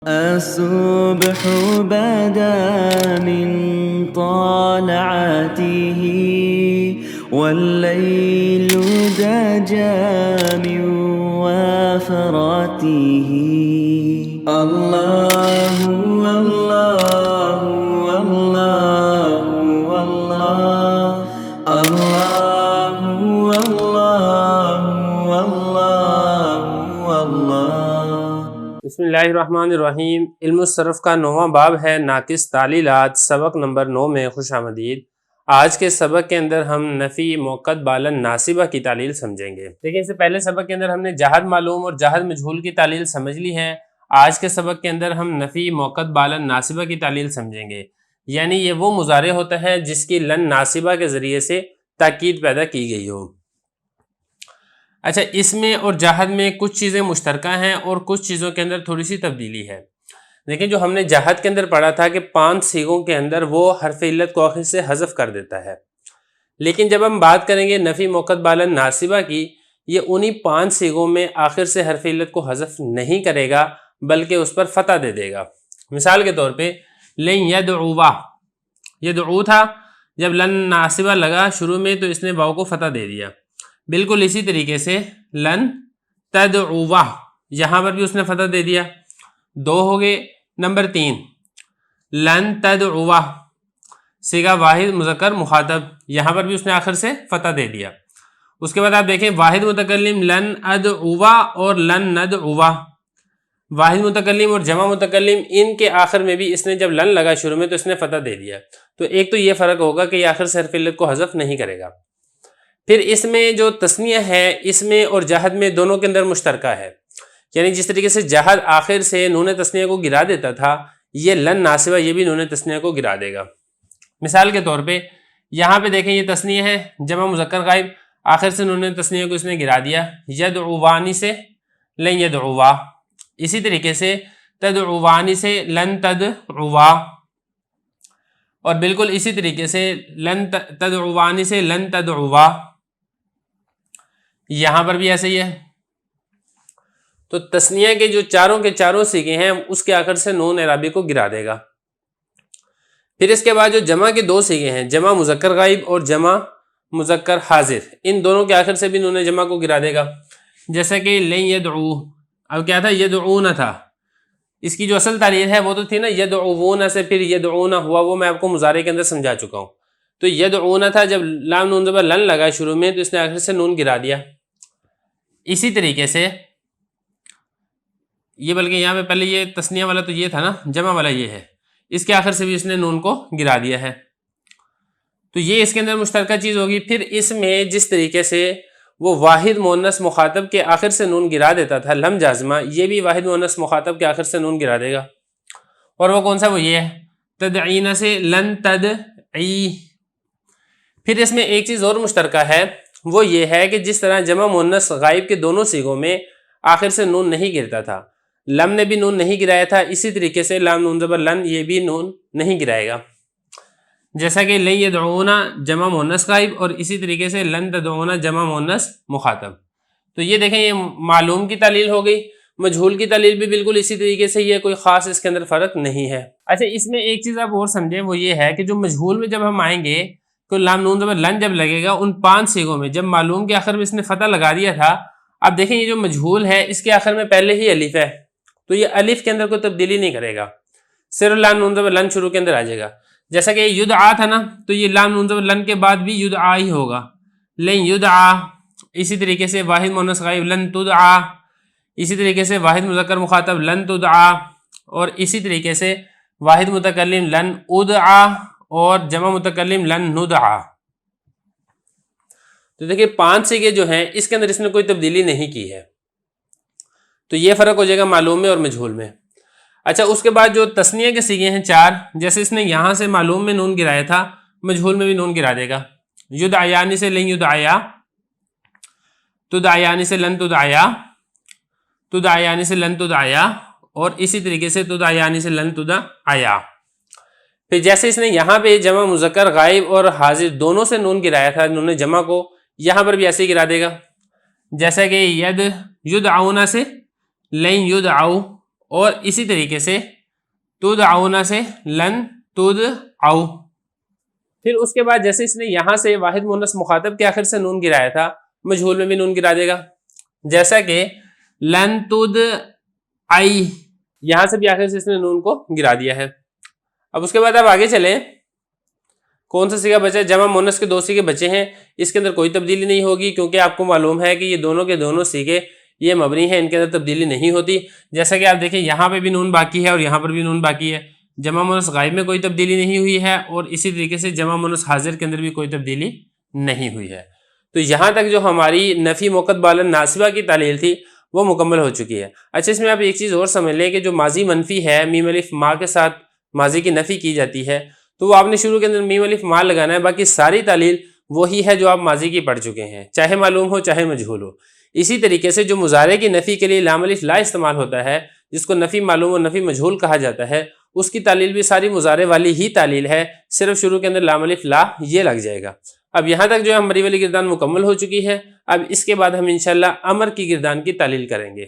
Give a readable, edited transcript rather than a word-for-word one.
الصبح بدا من طالعته والليل دجى من وفراته الله الله الله الله الله الله الله. بسم اللہ الرحمن الرحیم. علم الصرف کا 9واں باب ہے ناقص تعلیلات. سبق نمبر 9 میں خوش آمدید. آج کے سبق کے اندر ہم نفی موقت بالن ناصبہ کی تعلیل سمجھیں گے. دیکھیں اس سے پہلے سبق کے اندر ہم نے جہد معلوم اور جہد مجہول کی تعلیل سمجھ لی ہے. آج کے سبق کے اندر ہم نفی موقت بالن ناصبہ کی تعلیل سمجھیں گے. یعنی یہ وہ مضارع ہوتا ہے جس کی لن ناصبہ کے ذریعے سے تاکید پیدا کی گئی ہو. اچھا، اس میں اور جہد میں کچھ چیزیں مشترکہ ہیں اور کچھ چیزوں کے اندر تھوڑی سی تبدیلی ہے. لیکن جو ہم نے جہد کے اندر پڑھا تھا کہ 5 صیغوں کے اندر وہ حرف علت کو آخر سے حذف کر دیتا ہے. لیکن جب ہم بات کریں گے نفی موقت بالن ناصبہ کی، یہ انہی 5 صیغوں میں آخر سے حرف علت کو حذف نہیں کرے گا بلکہ اس پر فتح دے دے گا. مثال کے طور پہ لن یدعوا، یدعو تھا، جب لن ناصبہ لگا شروع میں تو اس نے واو کو فتح دے دیا. بالکل اسی طریقے سے لن تدعوا، یہاں پر بھی اس نے فتح دے دیا. 2 ہو گئے. نمبر 3 لن تدعوا، صیغہ واحد مذکر مخاطب، یہاں پر بھی اس نے آخر سے فتح دے دیا. اس کے بعد آپ دیکھیں واحد متکلم لن ادعوا اور لن ندعوا، واحد متکلم اور جمع متکلم ان کے آخر میں بھی اس نے جب لن لگا شروع میں تو اس نے فتح دے دیا. تو ایک تو یہ فرق ہوگا کہ یہ آخر سے حرف علت کو حذف نہیں کرے گا. پھر اس میں جو تثنیہ ہے اس میں اور جہد میں دونوں کے اندر مشترکہ ہے. یعنی جس طریقے سے جہد آخر سے نون تثنیہ کو گرا دیتا تھا، یہ لن ناصبہ یہ بھی نون تثنیہ کو گرا دے گا. مثال کے طور پہ یہاں پہ دیکھیں یہ تثنیہ ہے جمع مذکر غائب، آخر سے نون تثنیہ کو اس نے گرا دیا. یدعوانی سے لن یدعوا، اسی طریقے سے تدعوانی سے لن تدعوا، اور بالکل اسی طریقے سے لن تدعوانی سے لن تدعوا، یہاں پر بھی ایسے ہی ہے. تو تثنیہ کے جو چاروں کے چاروں صیغے ہیں اس کے آخر سے نون اعرابی کو گرا دے گا. پھر اس کے بعد جو جمع کے 2 صیغے ہیں، جمع مذکر غائب اور جمع مذکر حاضر، ان دونوں کے آخر سے بھی نون جمع کو گرا دے گا. جیسا کہ لن یدعو، اب کیا تھا یدعون تھا، اس کی جو اصل تعلیل ہے وہ تو تھی نا یدعون سے پھر یدعون ہوا، وہ میں آپ کو مضارع کے اندر سمجھا چکا ہوں. تو یدعون تھا، جب لام نون زبر لن لگا شروع میں تو اس نے آخر سے نون گرا دیا. اسی طریقے سے یہ، بلکہ یہاں پہ پہلے یہ تثنیہ والا تو یہ تھا نا، جمع والا یہ ہے، اس کے آخر سے بھی اس نے نون کو گرا دیا ہے. تو یہ اس کے اندر مشترکہ چیز ہوگی. پھر اس میں جس طریقے سے وہ واحد مؤنث مخاطب کے آخر سے نون گرا دیتا تھا لم جازمہ، یہ بھی واحد مؤنث مخاطب کے آخر سے نون گرا دے گا. اور وہ کون سا؟ وہ یہ ہے تدعین سے لن تدعی. پھر اس میں ایک چیز اور مشترکہ ہے، وہ یہ ہے کہ جس طرح جمع مؤنث غائب کے دونوں صیغوں میں آخر سے نون نہیں گرتا تھا، لم نے بھی نون نہیں گرایا تھا، اسی طریقے سے لام نون زبر لن یہ بھی نون نہیں گرائے گا. جیسا کہ لن یدعونا جمع مؤنث غائب اور اسی طریقے سے لن تدعونا جمع مؤنث مخاطب. تو یہ دیکھیں یہ معلوم کی تعلیل ہو گئی. مجہول کی تعلیل بھی بالکل اسی طریقے سے، یہ کوئی خاص اس کے اندر فرق نہیں ہے. اچھا، اس میں ایک چیز آپ اور سمجھیں، وہ یہ ہے کہ جو مجہول میں جب ہم آئیں گے تو لام نون زبر لن جب لگے گا ان 5 صیغوں میں، جب معلوم کے آخر میں اس نے فتح لگا دیا تھا، اب دیکھیں یہ جو مجہول ہے اس کے آخر میں پہلے ہی الف ہے، تو یہ الف کے اندر کوئی تبدیلی نہیں کرے گا، صرف لام نون زبر لن شروع کے اندر آ جائے گا. جیسا کہ یدعا تھا نا، تو یہ لام نون زبر لن کے بعد بھی یدعا ہی ہوگا، لن یدعا. اسی طریقے سے واحد مؤنث غائب لن تدعا، اسی طریقے سے واحد مذکر مخاطب لن تدعا، اور اسی طریقے سے واحد متکلم لن ادعا اور جمع متکلم لن ندعا. تو دیکھیں 5 صیغے جو ہیں اس کے اندر اس نے کوئی تبدیلی نہیں کی ہے. تو یہ فرق ہو جائے گا معلوم میں اور مجہول میں. اچھا، اس کے بعد جو تثنیہ کے صیغے ہیں 4، جیسے اس نے یہاں سے معلوم میں نون گرایا تھا، مجہول میں بھی نون گرا دے گا. یدعیانی سے لن یدعیا، تدعیانی سے لن تدعیا، تدعیانی سے لن تدعیا، اور اسی طریقے سے تدعیانی سے لن تدعیا. پھر جیسے اس نے یہاں پہ جمع مذکر غائب اور حاضر دونوں سے نون گرایا تھا، انہوں نے جمع کو، یہاں پر بھی ایسے ہی گرا دے گا. جیسا کہ یدعونا سے لن یدعو، اور اسی طریقے سے تدعون سے لن تدعو. پھر اس کے بعد جیسے اس نے یہاں سے واحد مؤنث مخاطب کے آخر سے نون گرایا تھا، مجہول میں بھی نون گرا دے گا، جیسا کہ لن تدعی، یہاں سے بھی آخر سے اس نے نون کو گرا دیا ہے. اب اس کے بعد آپ آگے چلیں، کون سا صیغہ بچا ہے؟ جمع مؤنث کے 2 صیغے بچے ہیں، اس کے اندر کوئی تبدیلی نہیں ہوگی کیونکہ آپ کو معلوم ہے کہ یہ دونوں کے دونوں صیغے یہ مبنی ہیں، ان کے اندر تبدیلی نہیں ہوتی. جیسا کہ آپ دیکھیں یہاں پہ بھی نون باقی ہے اور یہاں پر بھی نون باقی ہے. جمع مؤنث غائب میں کوئی تبدیلی نہیں ہوئی ہے اور اسی طریقے سے جمع مؤنث حاضر کے اندر بھی کوئی تبدیلی نہیں ہوئی ہے. تو یہاں تک جو ہماری نفی موقد بالن ناصبہ کی تعلیل تھی وہ مکمل ہو چکی ہے. اچھا، اس میں آپ ایک چیز اور سمجھ لیں کہ جو ماضی منفی ہے، میم الف ما کے ساتھ ماضی کی نفی کی جاتی ہے، تو وہ آپ نے شروع کے اندر میم الف ما لگانا ہے، باقی ساری تعلیل وہی ہے جو آپ ماضی کی پڑھ چکے ہیں، چاہے معلوم ہو چاہے مجہول ہو. اسی طریقے سے جو مضارع کی نفی کے لیے لام الف لا استعمال ہوتا ہے، جس کو نفی معلوم و نفی مجہول کہا جاتا ہے، اس کی تعلیل بھی ساری مضارع والی ہی تعلیل ہے، صرف شروع کے اندر لام الف لا یہ لگ جائے گا. اب یہاں تک جو ہے ہماری والی گردان مکمل ہو چکی ہے. اب اس کے بعد ہم انشاءاللہ امر کی گردان کی تعلیل کریں گے.